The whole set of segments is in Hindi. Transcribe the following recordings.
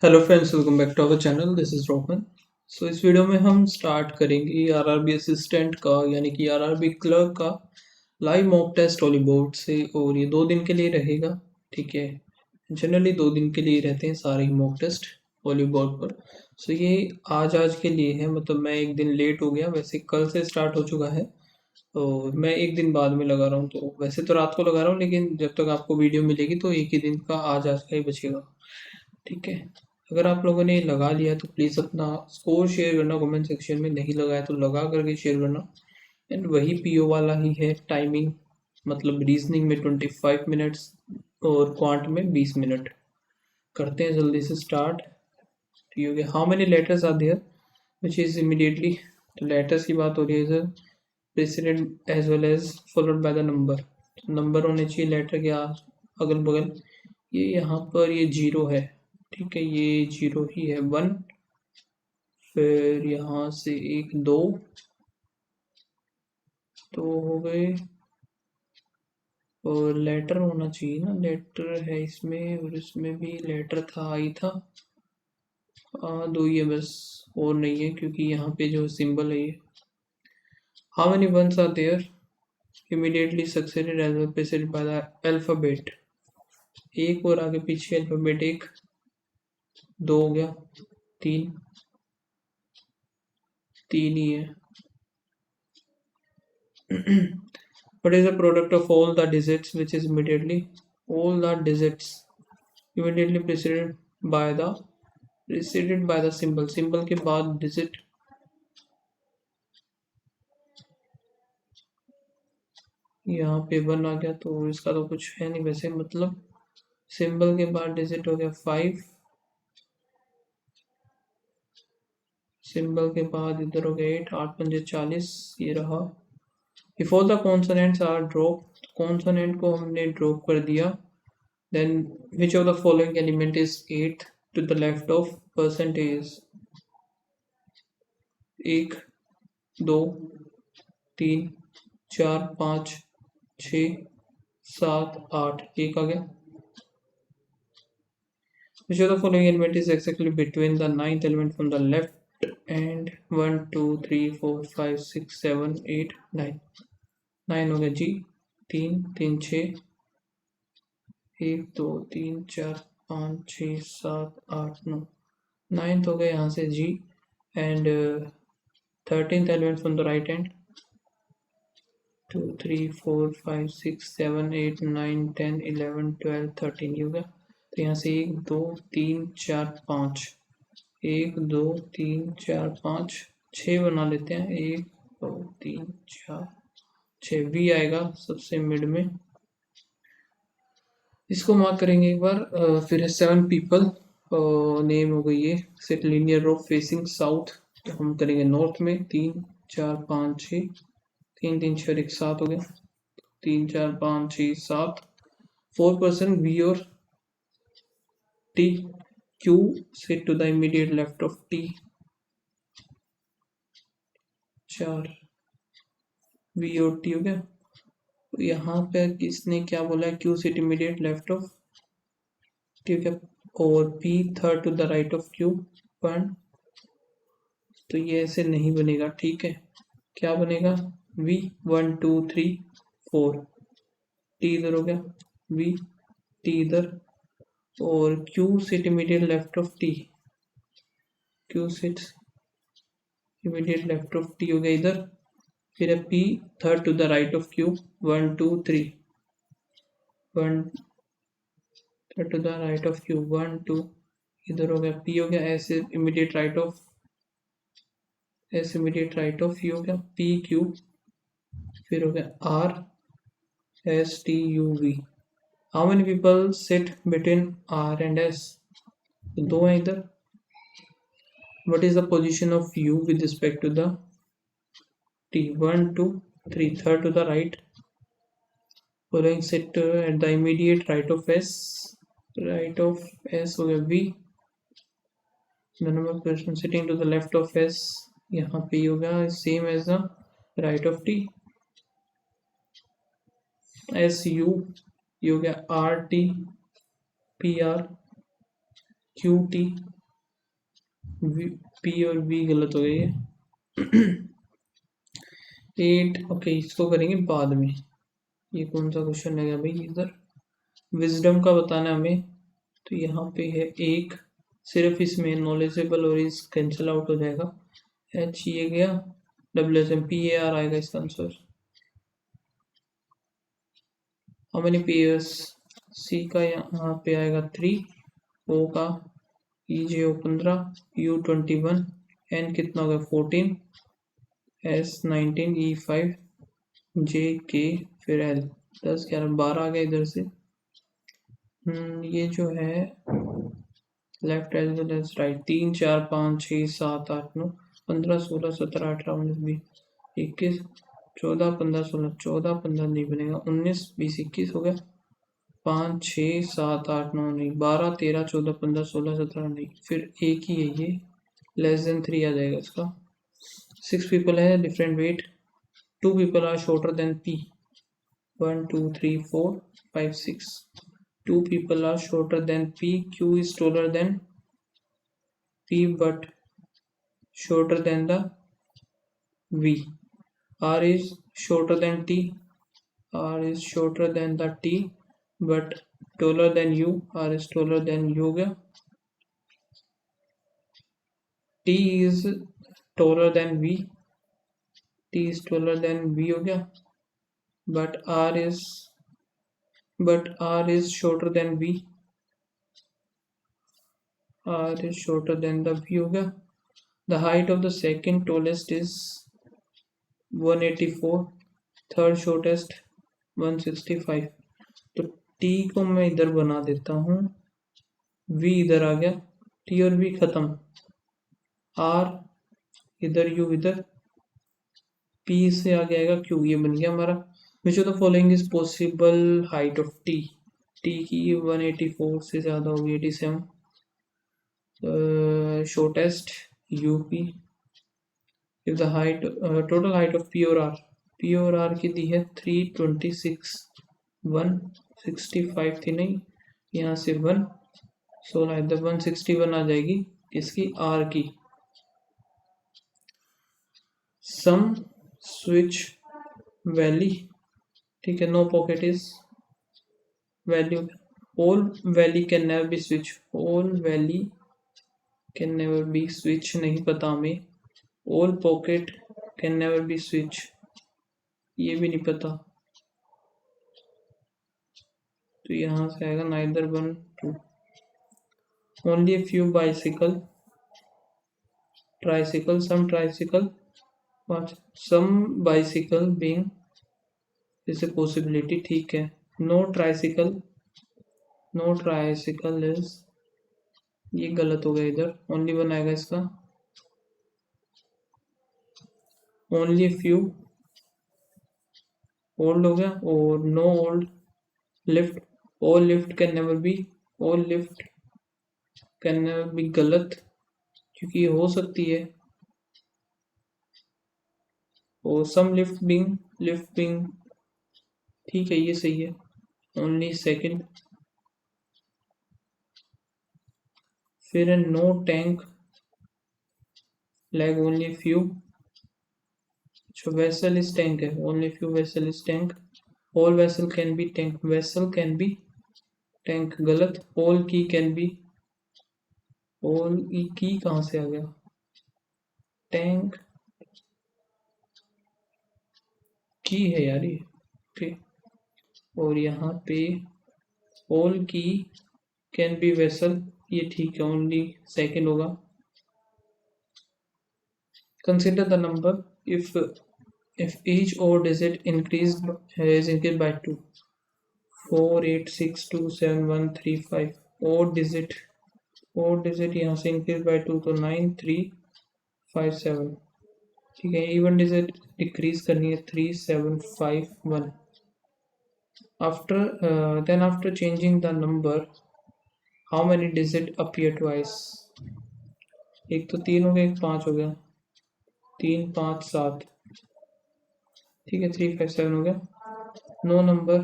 Hello friends, welcome back to our channel. This is Rohan. इस वीडियो में हम स्टार्ट करेंगे आरआरबी असिस्टेंट का यानी कि आरआरबी क्लर्क का लाइव मॉक टेस्ट हॉली बोर्ड से। और ये 2 दिन के लिए रहेगा। ठीक है, जनरली 2 दिन के लिए रहते हैं सारे मॉक टेस्ट हॉली बोर्ड पर। ये आज के लिए है, मतलब मैं एक दिन लेट हो गया। वैसे कल से स्टार्ट हो चुका है, तो मैं एक दिन बाद में लगा रहा हूँ। तो वैसे तो रात को लगा रहा हूँ, लेकिन जब तक आपको वीडियो मिलेगी तो एक ही दिन का आज का ही बचेगा। ठीक है, अगर आप लोगों ने लगा लिया तो प्लीज़ अपना स्कोर शेयर करना कमेंट सेक्शन में। नहीं लगाया तो लगा करके शेयर करना। एंड वही पीओ वाला ही है टाइमिंग, मतलब रीजनिंग में 25 मिनट्स और क्वांट में 20 मिनट। करते हैं जल्दी से स्टार्ट। ठीक है, how many letters are there which is immediately. तो लेटर्स की बात हो रही है sir, president as well as followed by the number. Number होने चाहिए लेटर के अगल बगल। ये यहाँ पर ये जीरो है। ठीक है, ये जीरो ही है। वन, फिर यहाँ से एक दो तो हो गए। और लेटर होना चाहिए ना, लेटर है इसमें और इसमें भी लेटर था, आई था। दो ही है बस, और नहीं है क्योंकि यहाँ पे जो सिंबल है ये। How many ones are there immediately succeeded as well preceded by the alphabet. एक और आगे पीछे अल्फाबेट, एक दो हो गया, तीन, तीन ही है। What is the product of all the digits which is immediately all the digits immediately preceded by the symbol के बाद digit। यहाँ पे वन आ गया तो इसका तो कुछ है नहीं वैसे, मतलब सिंबल के बाद डिजिट हो गया 5। सिंबल के बाद इधर हो गया 8, 8 पंजे 40, ये रहा। If all the consonants are dropped, consonant को हमने ड्रॉप कर दिया, then which of the following element is 8 to the left of percentage। एक, दो, तीन, चार, पाँच, छ, सात, आठ, एक आ गया। Which of the following element is exactly between the ninth element from the left and 1 2 3 4 5 6 7 8 9। 9 हो गया जी। तीन, तीन छ, एक दो तीन चार पाँच छ सात आठ नौ। नाइन्थ हो गया यहाँ से जी। And 13th element from the right hand, 2 3 4 5 6 7 8 9 10 11 12 13, ये हो गया। तो यहाँ से एक दो तीन चार पाँच, एक दो तीन चार पाँच, छः बना लेते हैं। एक दो तीन चार छः, वी आएगा सबसे मिड में। इसको मार्क करेंगे एक बार। फिर है 7 पीपल, नेम हो गई है set linear row facing south. तो हम करेंगे नॉर्थ में। तीन चार पाँच छः, तीन तीन छः, एक सात हो गया। तीन चार पाँच छः सात। 4% वी और T. Q sit to the immediate left of T. चार, वी और टी हो गया। तो यहाँ पे किसने क्या बोला है, Q sit immediate left of. ठीक है, और P third to the right of Q. One. तो ये ऐसे नहीं बनेगा। ठीक है, क्या बनेगा, वी 1 2 3 4। टी इधर हो गया, वी टी इधर, और Q sit immediate left of T. Q sit immediate left of T हो गया इधर। फिर है P third to the right of Q. 1 2 3, 1 third to the right of Q, 1 2, इधर हो गया पी हो गया ऐसे इमीडिएट राइट ऑफ, ऐसे इमीडिएट राइट ऑफ यू हो गया पी क्यू। फिर हो गया R S T U V. How many people sit between R and S. दो हैं इधर। What is the position of u with respect to the t। 1 2 3, third to the right। Following sit at the immediate right of s। Right of s हो गया v। The number of person sitting to the left of s, यहाँ पे होगा same as the right of t। s u, ये हो गया r t p r। Q T, P और वी गलत हो गई है। 8 ओके, इसको करेंगे बाद में। ये कौन सा क्वेश्चन है भाई, इधर विजडम का बताना हमें। तो यहाँ पे है एक, सिर्फ इसमें नॉलेजेबल और इस कैंसिल आउट हो जाएगा। एच ये गया, WSM PAR आएगा इसका आंसर। हाउ मेनी पेयर्स, सी का यहाँ पे आएगा 3, ओ का EJ 15, U 21, N कितना होगा 14, S 19, E 5, J K फिर L 10 11 12 आ गया इधर से। ये जो है left as well as right, 3 4 5 6 7 8 9 15 16 17 18 19 20 21 14 15 16 14 15 नहीं बनेगा, 19 20 21 हो गया। 5 6 7 8 9 नहीं, 12 13 14 15 16 17 नहीं, फिर एक ही है ये, <3 आ जाएगा इसका। 6 पीपल है different weight, 2 people are shorter than P, 1 2 3 4 5 6, 2 people are shorter than P, Q is taller than P but shorter than the V, R is shorter than T, R is shorter than the T but taller than U, R is taller than U हो गया। T is taller than V, T is taller than V हो गया, but R is shorter than V, R is shorter than the V हो गया। The height of the second tallest is 184, third shortest 165। तो T को मैं इधर बना देता हूँ, V इधर आ गया, T और V खत्म, R इधर, U इधर, P से आगे आएगा Q, ये बन गया हमारा। Which of the following is possible height of T, T की 184 से ज़्यादा होगी 87, shortest UP। if the height total height of P और R की दी है 326, 165 थी नहीं, यहाँ से 116 इधर 161 आ जाएगी इसकी R की। सम स्विच वैली, ठीक है, no pocket is value, all valley can never be switch, all valley can never be switch नहीं पता हमें, all pocket can never be switch, ये भी नहीं पता। तो यहाँ से आएगा neither 1 2, only a few bicycle tricycle, some tricycle, some bicycle being is a possibility, ठीक है। no tricycle is, ये गलत हो गया इधर, only 1 आएगा इसका। only a few old हो गया, और no old lift, all lift can never be, all lift can never be गलत, क्योंकि ये हो सकती है। और some lift being ठीक है, ये सही है। only second, फिर है no tank like only few, so vessel is tank है, only few vessel is tank, all vessel can be tank, vessel can be tank गलत, all key can be, all की कहाँ से आ गया, टैंक की है यार ये, ओके। और यहाँ पे all की कैन बी वेसल, ये ठीक है, ओनली सेकेंड होगा। Consider the number if each odd digit is increased by 2, 4 8 6 2 7 1 3 5, odd digit यहाँ से इंक्रीज बाय 2 तो 9 3 5 7, ठीक है। इवन डिजिट डिक्रीज करनी है 3 7 5 1। after changing the number how many digit appear twice, एक तो 3 हो गया, एक 5 हो गया, 3 5 7, ठीक है, 3 5 7 हो गया। नो नंबर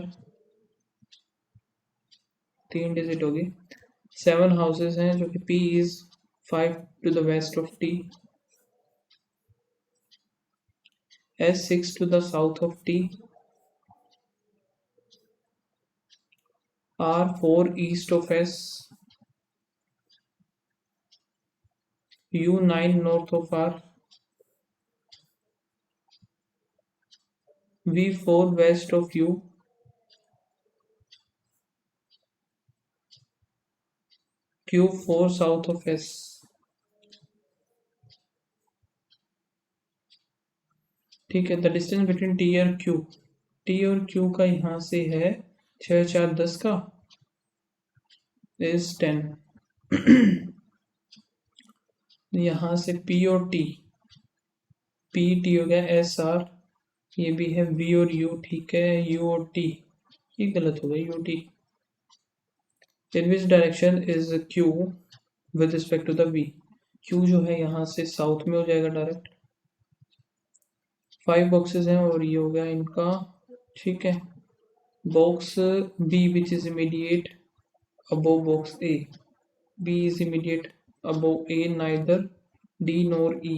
3 डिजिट होगी, 7 हाउसेस हैं जो कि P is 5 to the west of T, S 6 to the south of T, R 4 east of S, U 9 north of R, V 4 west of U, Q 4 south of S. ठीक है, द डिस्टेंस बिटवीन T और Q, T और Q का यहाँ से है 6 4 10 का is 10. यहाँ से P और T, P T हो गया S R, ये भी है V और U, ठीक है, U और T, ये गलत हो गया U T. In which direction is Q with respect to the V? Q जो है यहाँ से साउथ में हो जाएगा डायरेक्ट. 5 बॉक्सेस हैं और ये हो गया इनका, ठीक है. Box B which is immediate above box A, B is immediate above A, neither D nor E.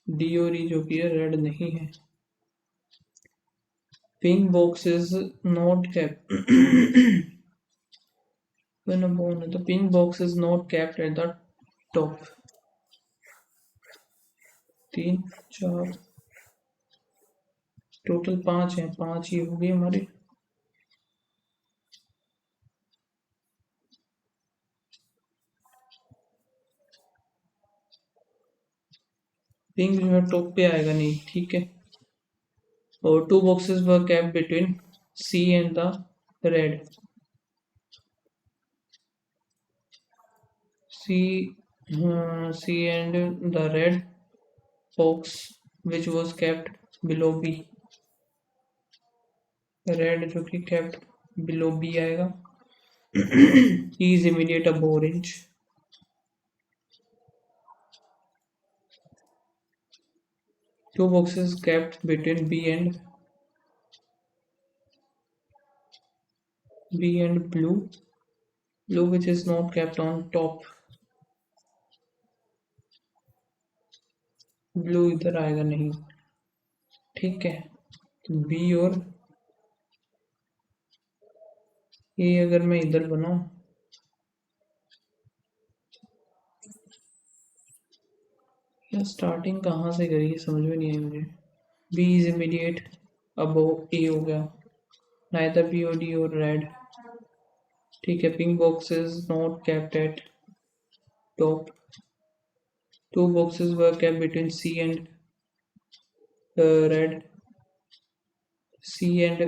D और E जो कि रेड नहीं है. Pink box is not kept. When above, the pink box is not kept at the top. 3 4 total 5 हैं, 5 ही हो गए हमारे. पिंक जो है टॉप पे आएगा नहीं, ठीक है. और 2 boxes were kept between C and the red. C and the red box which was kept below B. Red जो कि kept below B आएगा. E is immediate above orange. Two boxes kept between B and blue which is not kept on top. Blue इधर आएगा नहीं, ठीक है. तो B और A अगर मैं इधर बनाऊं, या स्टार्टिंग कहाँ से करी समझ में नहीं आई मुझे. B is immediate above A हो गया, neither B or D और रेड, ठीक है. Pink box is not kept at top. 2 boxes were kept between C and red. C and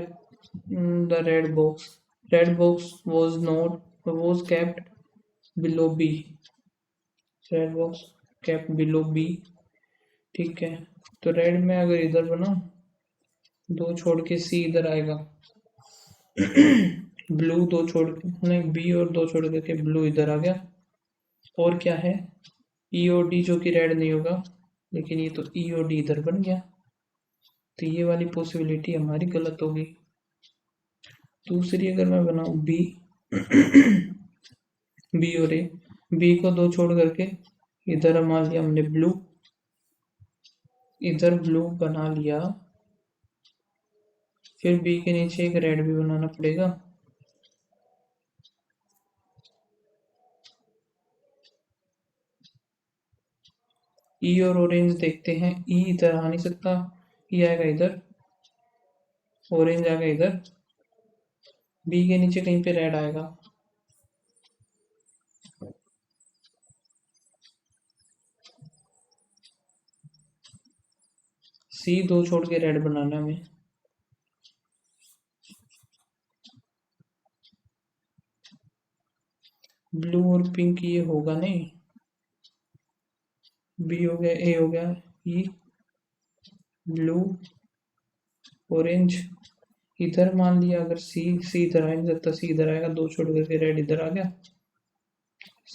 the red box. Red box was kept below B. Red box kept below B, ठीक है. तो रेड में अगर इधर बना, 2 छोड़ के C इधर आएगा. ब्लू 2 छोड़ के नहीं, B और 2 छोड़ के ब्लू इधर आ गया. और क्या है, E और D जो कि रेड नहीं होगा, लेकिन ये तो E और D इधर बन गया. तो ये वाली पॉसिबिलिटी हमारी गलत होगी. दूसरी अगर मैं बनाऊं B, B और A, B को 2 छोड़ करके इधर मान लिया हमने ब्लू, इधर ब्लू बना लिया. फिर B के नीचे एक रेड भी बनाना पड़ेगा. E और ऑरेंज देखते हैं. E इधर आ नहीं सकता, E आएगा इधर, ऑरेंज आएगा इधर, B के नीचे कहीं पे रेड आएगा. C 2 छोड़ के रेड बनाना हमें. ब्लू और पिंक ये होगा नहीं. B हो गया, A हो गया, E, ब्लू, ऑरेंज. इधर मान लिया अगर C इधर आ नहीं सकता, C इधर आएगा. 2 छोड़ करके रेड इधर आ गया.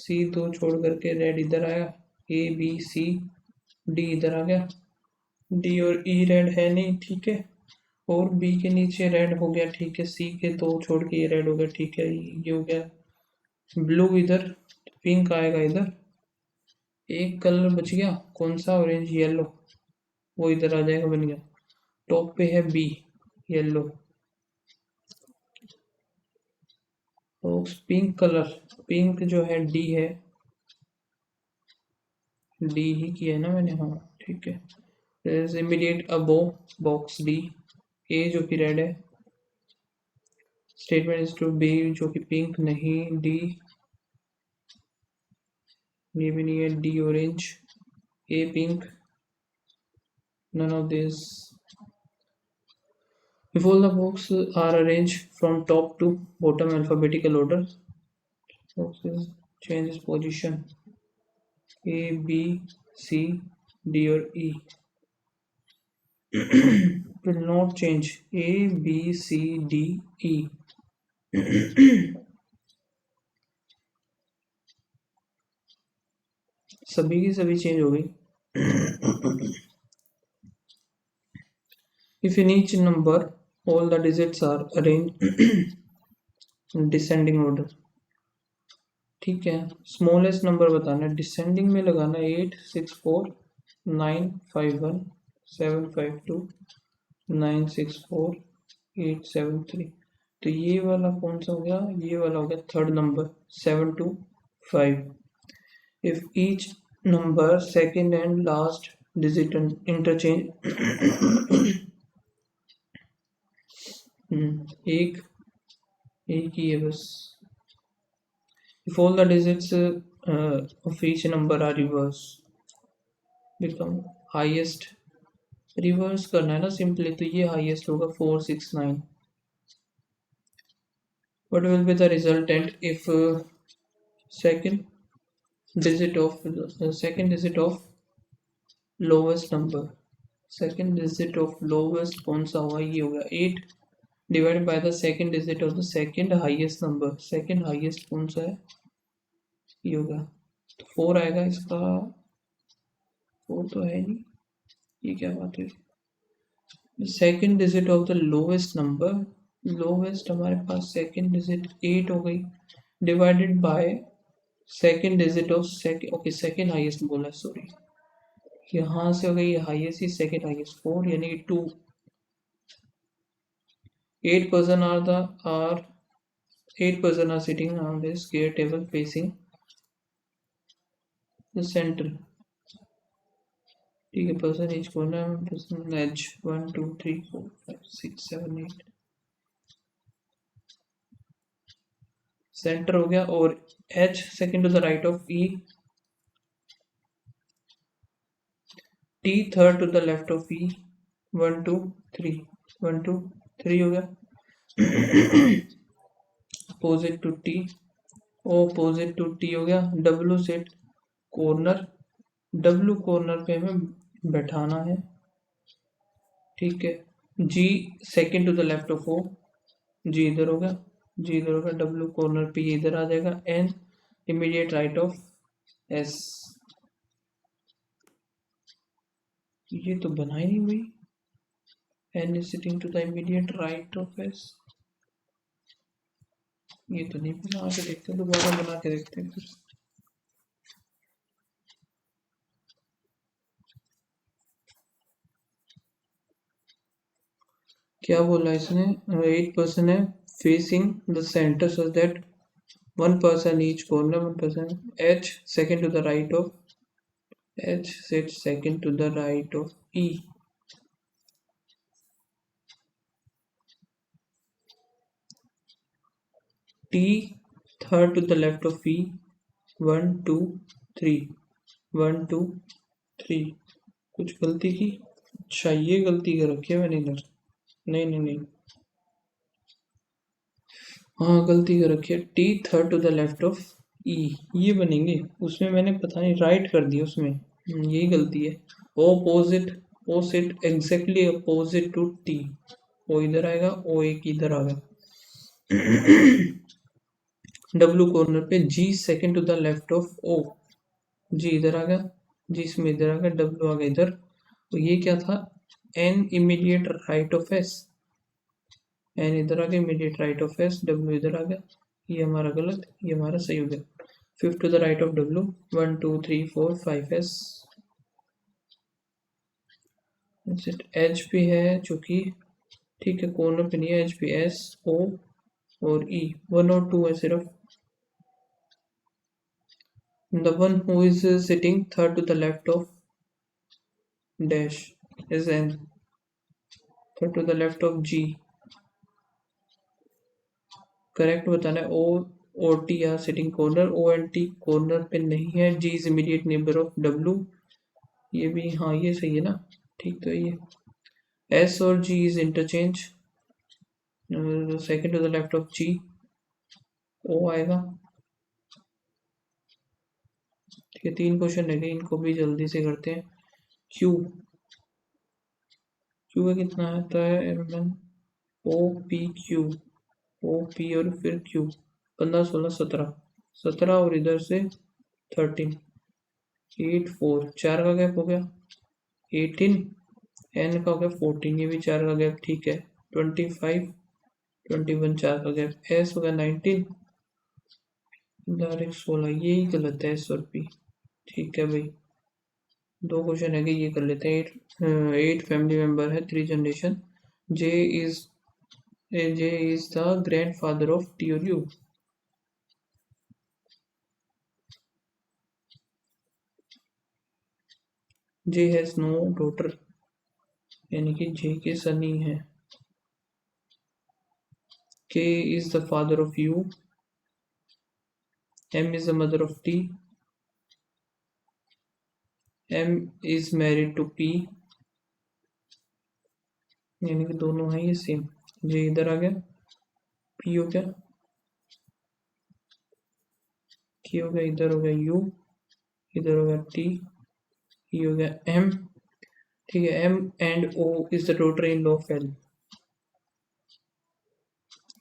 C 2 छोड़ करके रेड इधर आया. A B C D इधर आ गया. D और E रेड है नहीं, ठीक है. और बी के नीचे रेड हो गया, ठीक है। सी के तो छोड़ के ये रेड हो गया, ठीक है। ये हो गया ब्लू, इधर पिंक आएगा इधर। एक कलर बच गया, कौन सा? ऑरेंज, येलो, वो इधर आ जाएगा, बन गया। टॉप पे है बी, येलो। तो पिंक कलर, पिंक जो है डी है, डी ही किया है ना मैंने, हाँ ठीक है। इमीडिएट अबो बॉक्स डी, ए जो कि रेड है। स्टेटमेंट इज टू बी जो कि पिंक नहीं, डी ये भी नहीं है, D orange, A pink, none of this. If all the books are arranged from top to bottom alphabetical order, boxes changes position A, B, C, D or E. Will not change A, B, C, D, E. सभी की सभी चेंज हो गई। If in each number all the digits are arranged in descending order, ठीक है। स्मॉलेस्ट नंबर बताना है, डिसेंडिंग में लगाना है 8, 6, 4, 9, 5, 1, 7, 5, 2, 9, 6, 4, 8, 7, 3। तो ये वाला कौन सा हो गया? ये वाला हो गया third number, 7 to 5। If each number second and last digit interchange एक ही है बस। If all the digits of each number are reverse, become highest, reverse करना है ना सिंपली, तो ये हाईएस्ट होगा 4, 6, 9। What will be the resultant if second digit of lowest number, second digit of lowest कौन सा हुआ? ये हो गया 8 divided by the second digit of the second highest number, second highest कौन सा है? ये होगा तो 4 आएगा इसका, 4 तो है नहीं, ये क्या बात है? Second digit of the lowest number, lowest हमारे पास सेकेंड डिजिट 8 हो गई, divided by second digit of okay second highest बोला, सॉरी, यहाँ से हो गई हाईएस्ट ही, सेकेंड हाईएस्ट 4, यानी 2। 8 person are sitting on this square table facing the center, ठीक है। Person edge corner, person edge 1, 2, 3, 4, 5, 6, 7, 8 center हो गया। और H second to the right of E, T third to the left of E, 1, 2, 3, 1, 2, 3 हो गया। Opposite to T, opposite to T हो गया। W sits corner, W corner पे हमें बैठाना है, ठीक है। G second to the left of O, G इधर हो गया, जी इधर होगा, डब्ल्यू कॉर्नर पे ये इधर आ जाएगा। N immediate right of S, ये तो बना ही नहीं हुई। N is sitting to the immediate right of S, ये तो नहीं बना के देखते, दोबारा बना के देखते हैं फिर। क्या बोला इसने? 8 person है facing the centre so that 1 person each corner, 1 person H second to the right of, H sits second to the right of E, T third to the left of E, 1, 2, 3, 1, 2, 3। कुछ गलती की? अच्छा ये गलती कर रखी है मैंने इधर, नहीं नहीं नहीं, हाँ गलती कर रखी है। T third to the left of E, ये बनेंगे, उसमें मैंने पता नहीं राइट कर दिया उसमें, यही गलती है। Opposite, O sits exactly opposite to T, O इधर आएगा, ओ एक इधर आ गया। डब्ल्यू कॉर्नर पे G second to the left of O, G इधर आ गया, जी इसमें इधर आ गया, डब्ल्यू आ गया इधर। तो ये क्या था? N immediate right of S, N इधर आ गया, immediate right of S, W इधर आ गया, ये हमारा गलत, ये हमारा सही हो गया। 5 to the right of W, 1 2 3 4 5 S. H पे है जो कि ठीक है, कॉर्नर पे नहीं है, एच पे एस ओ और ई, 1 और 2 है सिर्फ। The one who is sitting third to the left of dash is N, third to the left of G। Correct बताना है। ओ टी या sitting corner, O and T corner पे नहीं है, G is immediate neighbour of W, ये भी हाँ ये सही है ना, ठीक तो है ये। एस और G is interchange, second to the left of G O आएगा। ठीक है, 3 क्वेश्चन रह गए, इनको भी जल्दी से करते हैं। क्यू, क्यू का कितना आता है M, O P Q, O P और फिर क्यू, 15 16 17, 17 और इधर से 13, 8 4, 4 का गैप हो गया, 18, एन का हो गया 14, ये भी 4 का गैप, ठीक है। 25 21, 4 का गैप, एस हो गया 19, डायरेक्ट 16, यही गलत है एस और पी। ठीक है भाई, 2 क्वेश्चन है, ये कर लेते हैं। 8 फैमिली मेंबर है, 3 generation, J is the grandfather of T और U. J has no daughter, यानी कि जे के सनी है। K is the father of U, M is the mother of T, M is married to P, यानी कि दोनों है ये सेम। जे इधर आ गया, पी हो गया, की हो गया, इधर हो गया यू, इधर हो गया टी, ई हो गया एम। ठीक है, M and O is the daughter in law of L,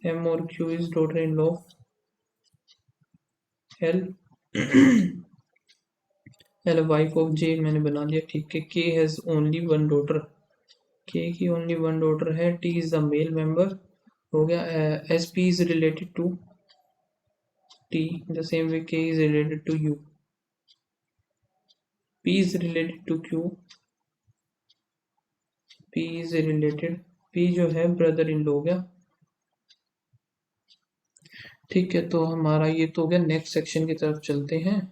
M और Q is daughter in law of L. L wife of J मैंने बना लिया, ठीक है। के has only one daughter, K की ओनली वन डॉटर है, T is the male member, हो गया। S P is related to T the same way K is related to U, P is related to Q, P is related, P जो है ब्रदर इन लॉ हो गया। ठीक है, तो हमारा ये तो हो गया। नेक्स्ट सेक्शन की तरफ चलते हैं,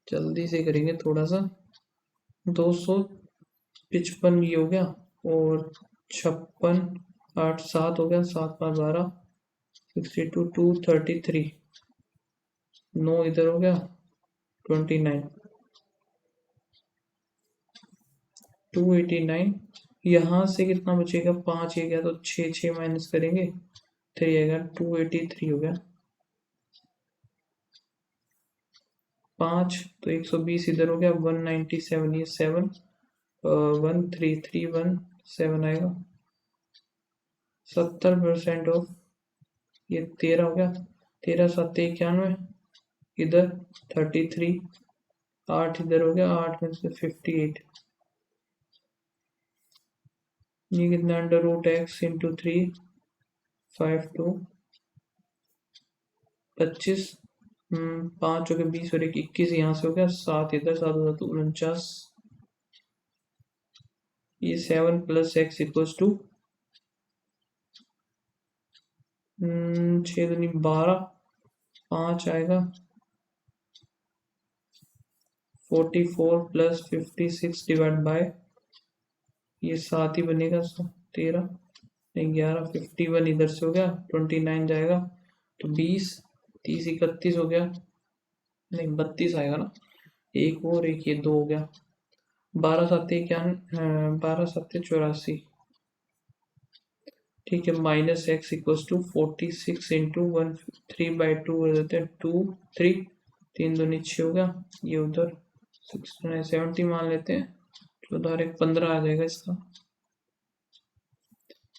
जल्दी से करेंगे थोड़ा सा। 255 ये हो गया, और 56, 8 7 हो गया, 7 5 12, 62 233, 9 इधर हो गया, 29 289। यहाँ से कितना बचेगा, 5 ये गया तो 6 6 माइनस करेंगे, 3 आएगा, 283 हो गया। 5 तो 120 इधर हो गया, 197 ये 7, 13317 आएगा। 70% ऑफ ये 13 हो गया, 13 7 91, इधर 33, 8 इधर हो गया, 8 में से 58, ये कितना, अंडर रूट एक्स इंटू 3, 5 2 25, 5 हो गया, 20 और 1 21, यहाँ से हो गया 7 इधर, 7 होगा तो 49, ये 7 प्लस एक्स इक्वल्स टू 6 दूनी 12, 5 आएगा, 44 प्लस 56 डिवाइड बाय, ये 7 ही बनेगा, 13 नहीं 11, 51 इधर से हो गया, 29 जाएगा तो 20, 30 31 हो गया, नहीं 32 आएगा ना, एक और एक ये 2 हो गया, 12 7 51, 12 7 84। ठीक है, minus X equals to 46 into 1 3/2 हो जाते हैं, 2 3, 3 दूनी 6 हो गया, ये उधर 70 मान लेते हैं, तो उधर एक 15 आ जाएगा इसका।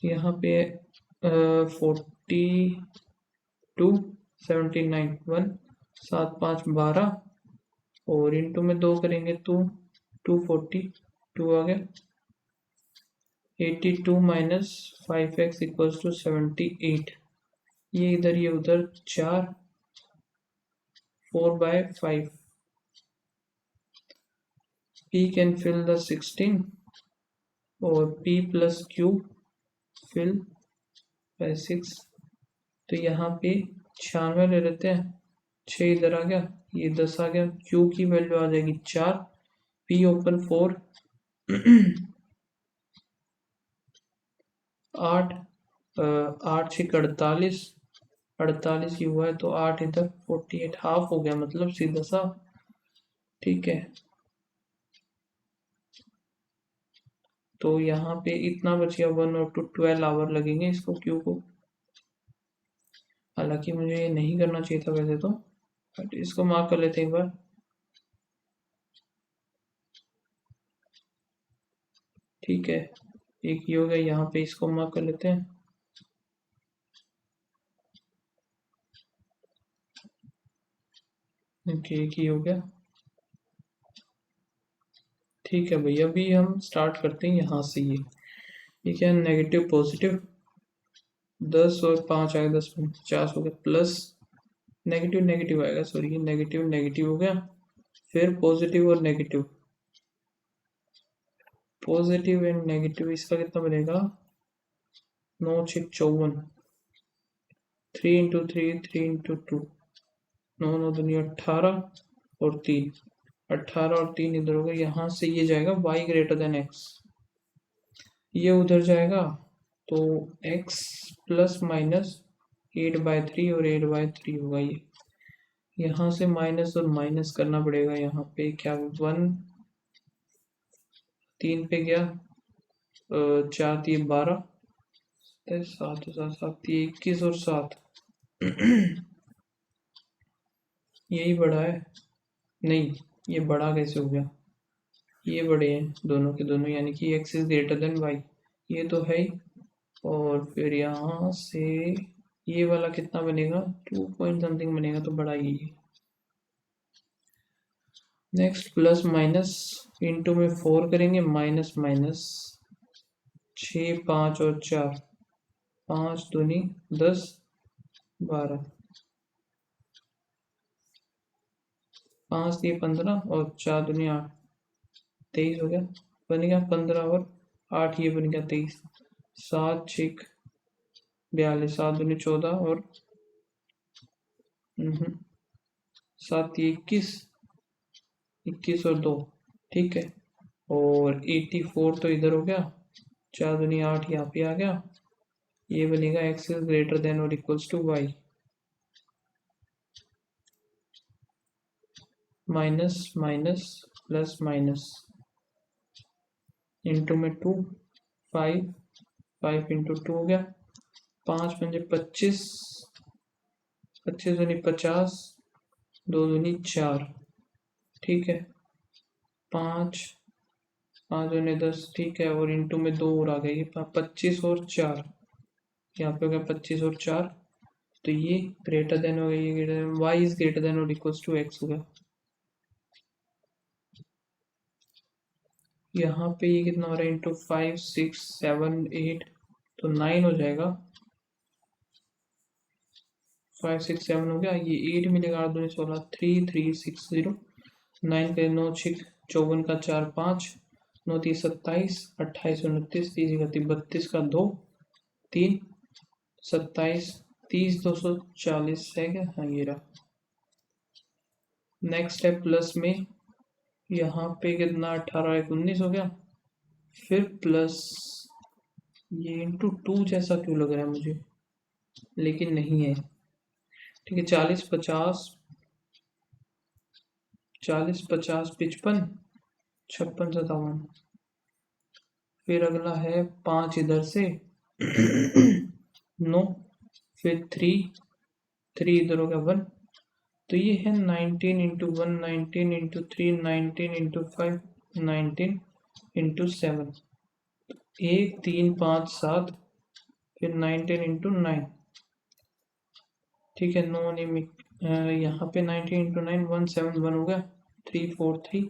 यहाँ पे 42 79 1 7 5 12, और इंटू में 2 करेंगे तो 242 आ गया, 82 माइनस 5x इक्वल्स टू 78। ये इधर ये उधर 4, 4/5। P can fill the 16 और P plus Q fill by 6। तो यहाँ पे 96 ले लेते हैं, 6 इधर आ गया, ये 10 आ गया। Q की वैल्यू आ जाएगी 4, P ओपन 4 8, 8 6 48, 48 ही हुआ है तो 8 इधर 48 हाफ हो गया, मतलब सीधा सा। ठीक है, तो यहाँ पे इतना बच गया 1 और 2, 12 आवर लगेंगे इसको क्यू को। हालांकि मुझे ये नहीं करना चाहिए था वैसे तो, बट इसको मार्क कर लेते हैं एक बार। ठीक है, एक ये हो गया, यहाँ पे इसको मार्क कर लेते हैं। ओके, एक ही हो गया। ठीक है भैया, अभी हम स्टार्ट करते हैं यहाँ से। ये क्या है, नेगेटिव पॉजिटिव 10 और 5 आएगा, 10 में 50 हो गया, प्लस नेगेटिव नेगेटिव आएगा, सॉरी ये नेगेटिव नेगेटिव हो गया, फिर पॉजिटिव और नेगेटिव, पॉजिटिव एंड नेगेटिव, इसका कितना बनेगा 9 6 54, 3 इंटू 3 3 इंटू 2, 9 9 दुनिया 18 और 3, 18 और 3 इधर होगा, यहाँ से ये जाएगा y ग्रेटर देन x, ये उधर जाएगा तो x प्लस माइनस 8/3 और 8/3 होगा। ये यहाँ से माइनस और माइनस करना पड़ेगा, यहाँ पे क्या 1 3 पे गया, 4 3 12, 7 7 7 21 और 7 यही बड़ा है, नहीं ये बड़ा कैसे हो गया, ये बड़े हैं दोनों के दोनों, यानी कि x is greater then y, ये तो है ही। और फिर यहाँ से ये वाला कितना बनेगा 2 पॉइंट समथिंग बनेगा, तो बड़ा ही है। नेक्स्ट प्लस माइनस इंटू में 4 करेंगे, माइनस माइनस 6 5 और 4, 5 दूनी 10 12, 5 दिए 15 और 4 दूनी 8, 23 हो गया, बन गया 15 और 8, ये बन गया 23, 7 6 42, 7 दूनी 14 और 7 21, 21 और 2, ठीक है। और 84 तो इधर हो गया, 4 दूनी 8 यहाँ पे आ गया, ये बनेगा x इज ग्रेटर देन और equals to y, minus minus plus minus into में 2 5 5 इंटू 2 हो गया, 5 पंजे 25, 25 दूनी 50, 2 दूनी 4, ठीक है, 5 5 दूनी 10, ठीक है, और इंटू में 2 और आ गया, ये 25 और 4, यहाँ पे हो गया 25 और 4, तो ये ग्रेटर देन हो गया, ये greater than y is greater than और इक्वल्स टू x हो गया। यहाँ पे ये कितना हो रहा है, इंटू 5 6 7 8, तो 9 हो जाएगा, 5 6 7 हो गया, ये 8 मिलेगा, 8 दूनी 16, 3 3 6 0, 9 पे 9 6 54 का 4 5, 9 3 27, 28 29, 30 32 का 2 3, 27 30 240 है क्या, हाँ ये रहा। नेक्स्ट है प्लस में, यहाँ पे कितना 18 1 19 हो गया, फिर प्लस ये इंटू 2 जैसा क्यों लग रहा है मुझे, लेकिन नहीं है, ठीक है। 40 50 40 50 55 56 57, फिर अगला है 5 इधर से 9, फिर 3 इधर हो गया 1, तो ये है 19 इंटू 1 19 इंटू 3 19 इंटू 5 19 इंटू 7, 1 3 5 7, फिर 19 इंटू 9, ठीक है। 9 नहीं, यहाँ पे 19 इंटू 9 171 हो गया, 343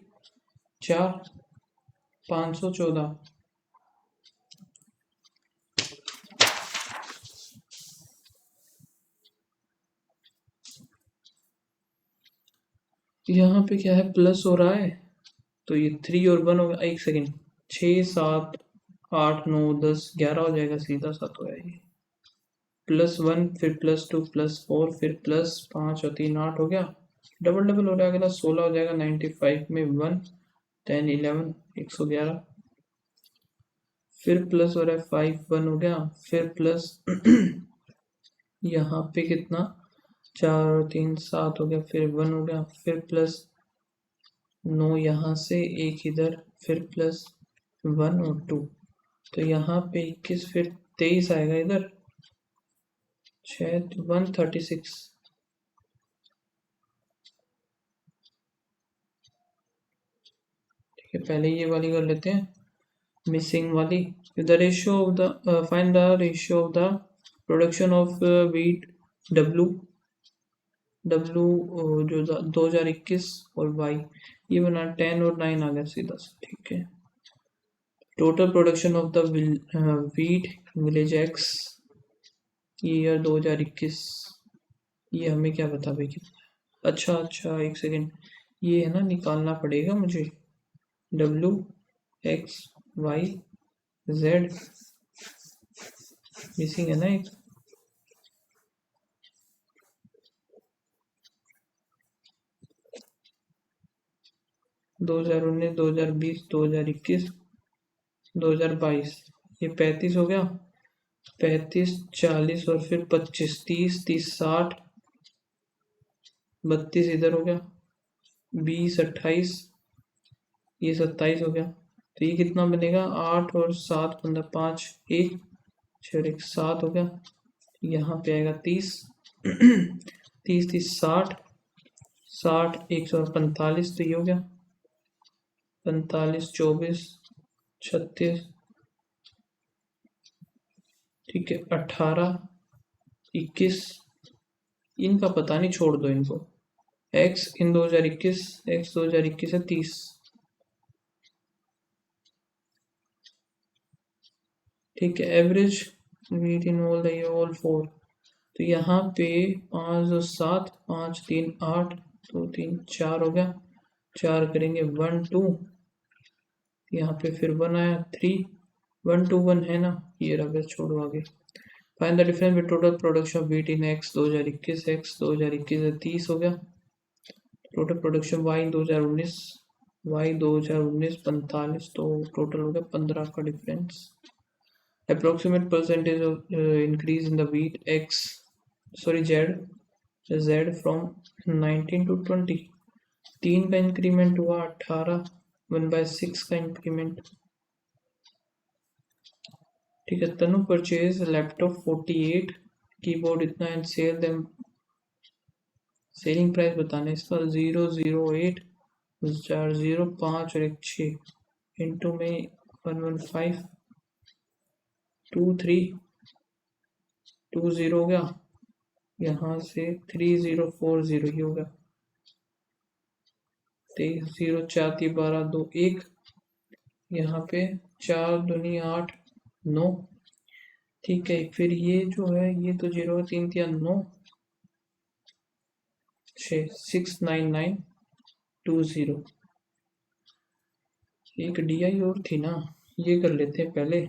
4 514, यहाँ पे क्या है, प्लस हो रहा है, तो ये 3 और 1 हो गया। एक सेकेंड, 6 7 8 9 10 11 हो जाएगा, सीधा सा तो है ये। +1 फिर +2 +4 फिर +5 और 3 8 हो गया। डबल डबल हो रहा है, अगला 16 हो जाएगा। 95 में 1 10 11 111, फिर प्लस हो रहा है 5 1 हो गया, फिर प्लस यहाँ पे कितना, 4 और 3 7 हो गया, फिर 1 हो गया, फिर प्लस 9 यहाँ से, एक इधर, फिर प्लस 1 और 2, तो यहाँ पे 21, फिर 23 आएगा इधर, 136। ठीक है, पहले ये वाली कर लेते हैं, मिसिंग वाली। The ratio of the find the ratio of the production of wheat W W जो 2021 और वाई, ये बना 10 और 9 आ गया सीधा सा। ठीक है, total production of the wheat village x year 2021, ये हमें क्या बता भाई कितना। अच्छा अच्छा, एक सेकेंड, ये है ना, निकालना पड़ेगा मुझे। W X Y Z, missing है ना एक। दो हजार 2020 2021 2022, ये 35 हो गया। 35 40 और फिर 25 30 30 60 32 इधर हो गया, 20 28, ये 27 हो गया। तो ये कितना बनेगा, 8 और 7 15 5 1 6 और 1 7 हो गया। यहाँ पे आएगा 30 30 30 60 60 145, तो ये हो गया 45 24 36। ठीक है, 18 21, इनका पता नहीं, छोड़ दो इनको। एक्स इन 2021, एक्स 2021 है 30। ठीक है, average wheat in all the year all 4, तो यहाँ पे 5 2 7 5 3 8 2 3 4 हो गया। 4 करेंगे 1 2, यहाँ पे फिर 1 आया 3 1 2 1 है ना, ये रहा, छोड़ो आगे। Find the difference with total production of wheat in x 2021, x 2021 है 30 हो गया। टोटल प्रोडक्शन वाई 2019, वाई 2019 45, तो टोटल हो गया 15 का difference. Approximate percentage of increase in the wheat x, sorry Z from 19 to 20, 3 का इंक्रीमेंट हुआ 18, 1/6 का इंक्रीमेंट। ठीक है, तनु परचेज लैपटॉप 48, कीबोर्ड इतना and sell them, selling price बताना इसका 008 4 0 5 और 1 6 इंटू में 115 2 3 2 0 हो गया, यहाँ से 3040 ही होगा। 23 0 4 3 12 2 1, यहाँ पे 4 दूनी 8 9। ठीक है, फिर ये जो है, ये तो 0 3 3 9 6 69920। एक DI और थी ना, ये कर लेते हैं पहले।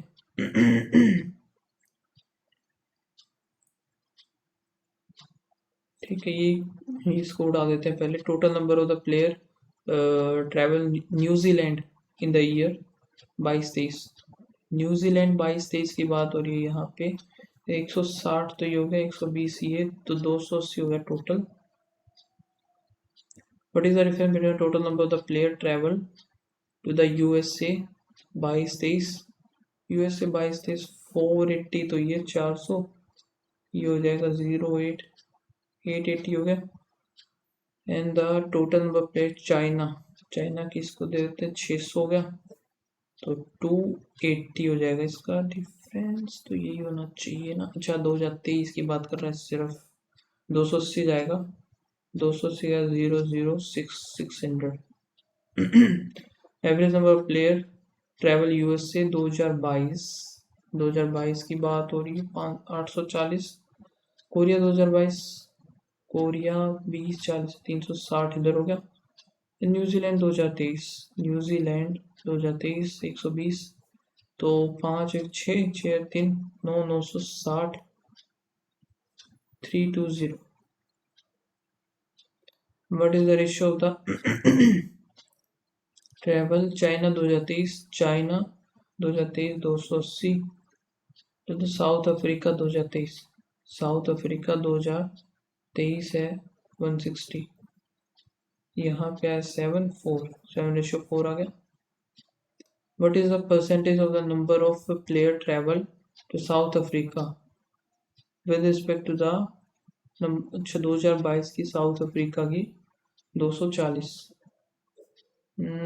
ठीक है, ये इस कोड आ देते हैं पहले। Total number of the player travel New Zealand in the year 22-23, New Zealand 22-23 की बात हो रही है यहाँ पे। 160 तो ये हो गया, 120 ये, तो 280 हो गया total. What is the difference between total number of the player travel to the USA 22-23, USA 22-23 480, तो ये 400, ये हो जाएगा 08 880 हो गया। And the total number player China, China की इसको दे देते हैं 600 हो गया, तो 280 हो जाएगा इसका डिफरेंस, तो यही होना चाहिए ना। अच्छा, 2023 की बात कर रहा है सिर्फ, 280 जाएगा, 280 का 00600। Average number of player travel USA 2022 की बात हो रही है 840। कोरिया 2022, कोरिया 20 40 360 इधर हो गया, न्यूजीलैंड 2023, न्यूजीलैंड 2023 120, तो 5 1 6 6 3 9 960 320. What is the ratio of the travel? China 2023, China 2023 280, तो साउथ अफ्रीका 2023, साउथ अफ्रीका 2023 है 160, यहाँ पे है 7:4 आ गया. What is the percentage of the number of player travel to South Africa with respect to the 2022 की साउथ अफ्रीका की 240,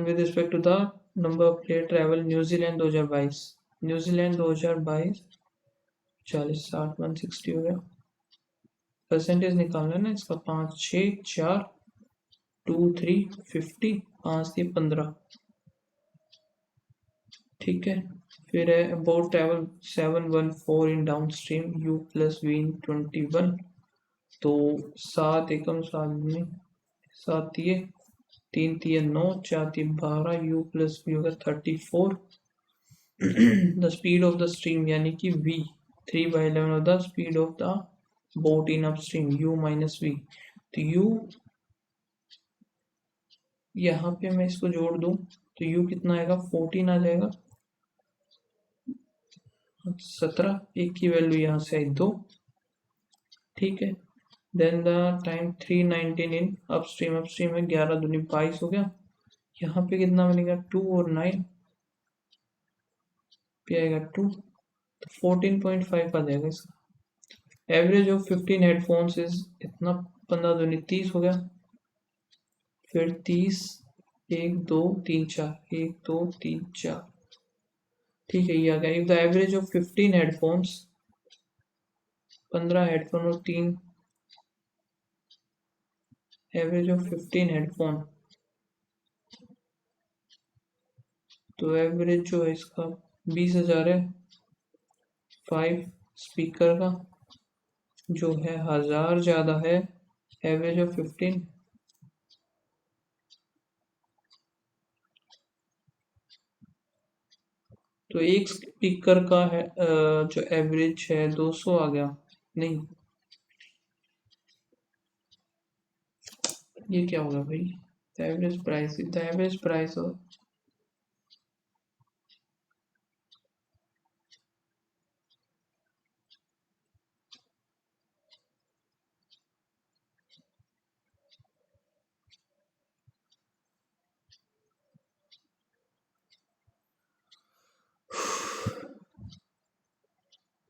with respect to the number of player travel New Zealand 2022, New Zealand 2022 40 60 160 हो गया. परसेंटेज निकालना है ना इसका. 5 6 4 2 3 50, 5 3 15. ठीक है. फिर है boat travel 714 in downstream u plus v in 21, तो 7 एकम 7 में 7 दिए 3 3 9 4 3 12 यू प्लस वी होगा 34. The speed of the stream यानी कि v 3/11 of the speed of the boat in upstream u minus v. तो u यहाँ पे मैं इसको जोड़ दूं तो u कितना आएगा 14 आ जाएगा. 17, एक की वैल्यू यहाँ से आई 2. ठीक है. Then the time 319 in upstream, upstream में 11 दूनी 22 हो गया. यहाँ पे कितना बनेगा 2 और 9 पे आएगा 2, तो 14.5 आ जाएगा इसका. एवरेज ऑफ 15 हेडफोन्स इज इतना 15 दूनी 30 हो गया. फिर 30 1 2 3 4 1 2 3 4. ठीक है, ये आ गया. If the average of 15 headphones, 15 headphone और 3, एवरेज ऑफ 15 हेडफोन, तो एवरेज जो है इसका 20,000 है. 5 स्पीकर का जो है 1000 ज़्यादा है. एवरेज ऑफ 15, तो एक स्पीकर का है जो एवरेज है 200 आ गया. नहीं, ये क्या होगा भाई? The average price, the average price हो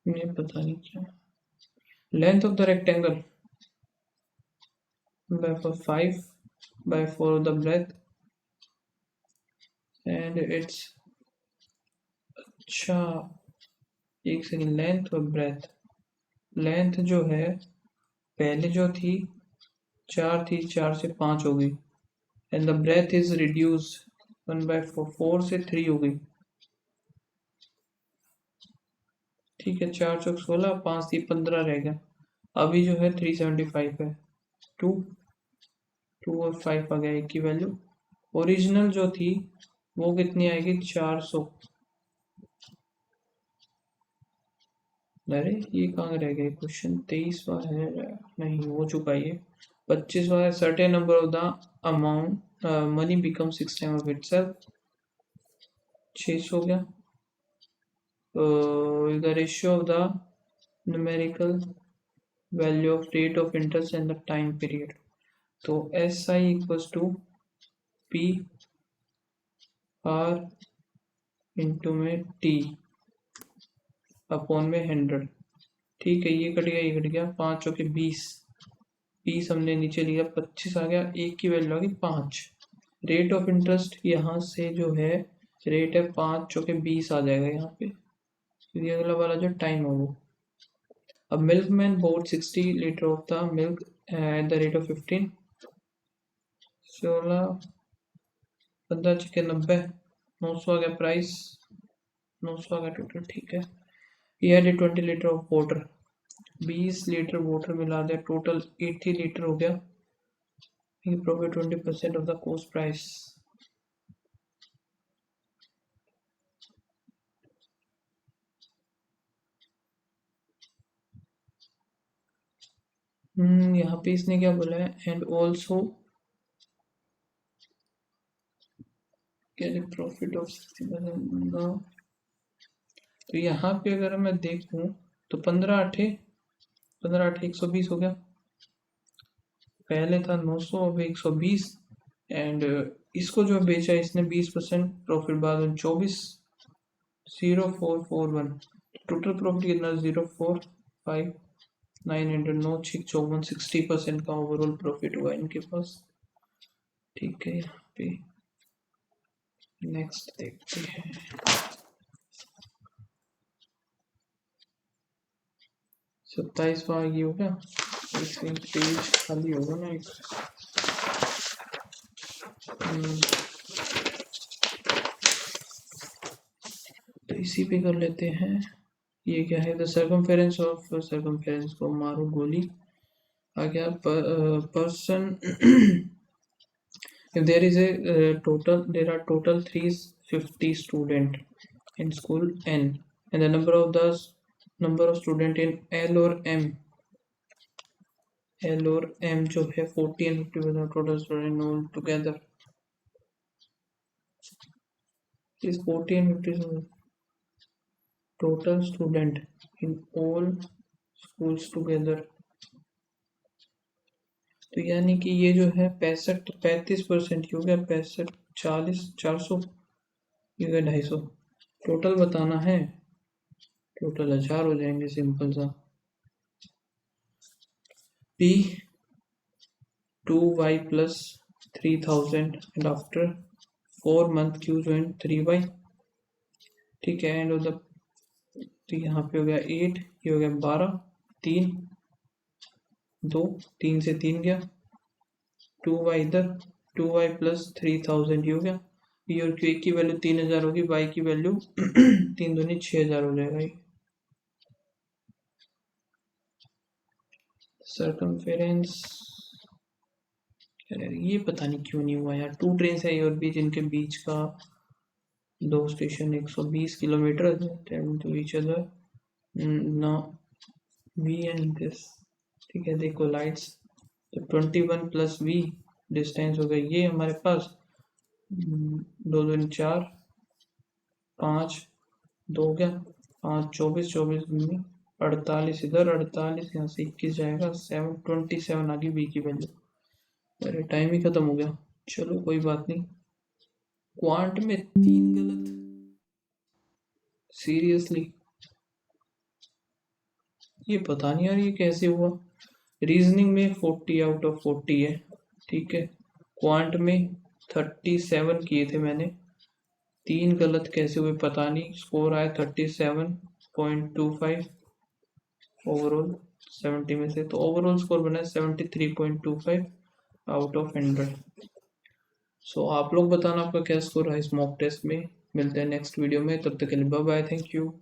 ये पता नहीं क्या. Length of the rectangle by 5 by 4 of the breadth, and it's अच्छा एक सेकेंड. लेंथ और ब्रेथ, लेंथ जो है पहले जो थी 4 थी, 4 से 5 हो गई. And the breadth is reduce 1/4, 4 से 3 हो गई. ठीक है, 4 चौक 16, 5 3 15 रह गया. अभी जो है 375 है. 2 2 और 5 आ गया एक की वैल्यू. ओरिजिनल जो थी वो कितनी आएगी 400. अरे ये कहाँ रह गया क्वेश्चन? 23वां है, नहीं हो चुका ये. 25वां है. Certain number of the amount money become 6 time of itself, 600 हो गया. The ratio of the numerical value of rate of interest and the time period, तो S I equals to P R into में टी अपॉन में 100. ठीक है, ये कट गया, ये कट गया. 5 चौके 20, 20 हमने नीचे लिया, 25 आ गया. एक की वैल्यू आ गई 5. रेट ऑफ इंटरेस्ट यहाँ से जो है रेट है 5 चौके 20 आ जाएगा यहाँ पे. फिर अगला वाला जो टाइम है वो. अब milkman boat 60 litre of the milk at the rate of 15. 16 15 छक्के 90, 900 आ गया प्राइस, 900 आ गया टोटल. ठीक है. ये है 20 litre of water, 20 litre water मिला दिया, टोटल 80 लीटर हो गया. Make profit 20% of the cost price. यहाँ पे इसने क्या बोला है, and also get profit of 60%। तो यहाँ पे अगर मैं देखूं तो 15 8 120 हो गया, पहले था 900 अब 120, एंड इसको जो बेचा इसने 20% प्रॉफिट बाद में 24,0441, टोटल प्रॉफिट कितना 045,909 60% का ओवरऑल प्रॉफिट हुआ इनके पास। ठीक है, यहाँ पे नेक्स्ट देखते हैं। 27वां ये हो गया, पेज खाली होगा ना एक। तो इसी पे कर लेते हैं। ये क्या है, द सर्कमफेरेंस ऑफ, सर्कमफेरेंस को मारो गोली। आ गया person if there is a there are total 350 student in school N, and the number of student in L or M जो है 40 and 50% total student all together is 40 and 50 total student in all schools together। तो यानी कि ये जो है 35% हो गया, 65 40 400 ये हो गया 250। टोटल बताना है, टोटल 1000 हो जाएंगे सिंपल सा। P 2y plus 3000 and after 4 month Q join 3y। ठीक है, एंड तो यहाँ पे हो गया 8, ये हो गया 12, 3 2 3 से 3 गया, 2y इधर, 2y plus 3000 ये हो गया। P और Q की वैल्यू 3000 होगी, y की वैल्यू 3 दूनी 6000 हो जाएगा। सर्कमफेरेंस ये पता नहीं क्यों नहीं हुआ यार। 2 ट्रेन है और भी जिनके बीच का 2 station 120 kilometre to each other ना v एंड दिस। ठीक है, देखो लाइट्स तो 21 प्लस v डिस्टेंस हो गया ये हमारे पास 2 2 4 5 2 हो गया, 5 24 24 में 48 इधर 48 यहाँ से 21 जाएगा, 727 आ गई v की वैल्यू। अरे टाइम ही खत्म हो गया, चलो कोई बात नहीं। क्वांट में 3 गलत, सीरियसली ये पता नहीं यार ये कैसे हुआ। रीजनिंग में 40 आउट ऑफ 40 है, ठीक है, क्वांट में 37 किए थे मैंने, 3 गलत कैसे हुए पता नहीं। स्कोर आया 37.25 ओवरऑल 70 में से, तो ओवरऑल स्कोर बना 73.25 आउट ऑफ 100। सो आप लोग बताना आपका क्या स्कोर है इस मॉक टेस्ट में। मिलते हैं नेक्स्ट वीडियो में, तब तक के लिए बाय बाय, थैंक यू।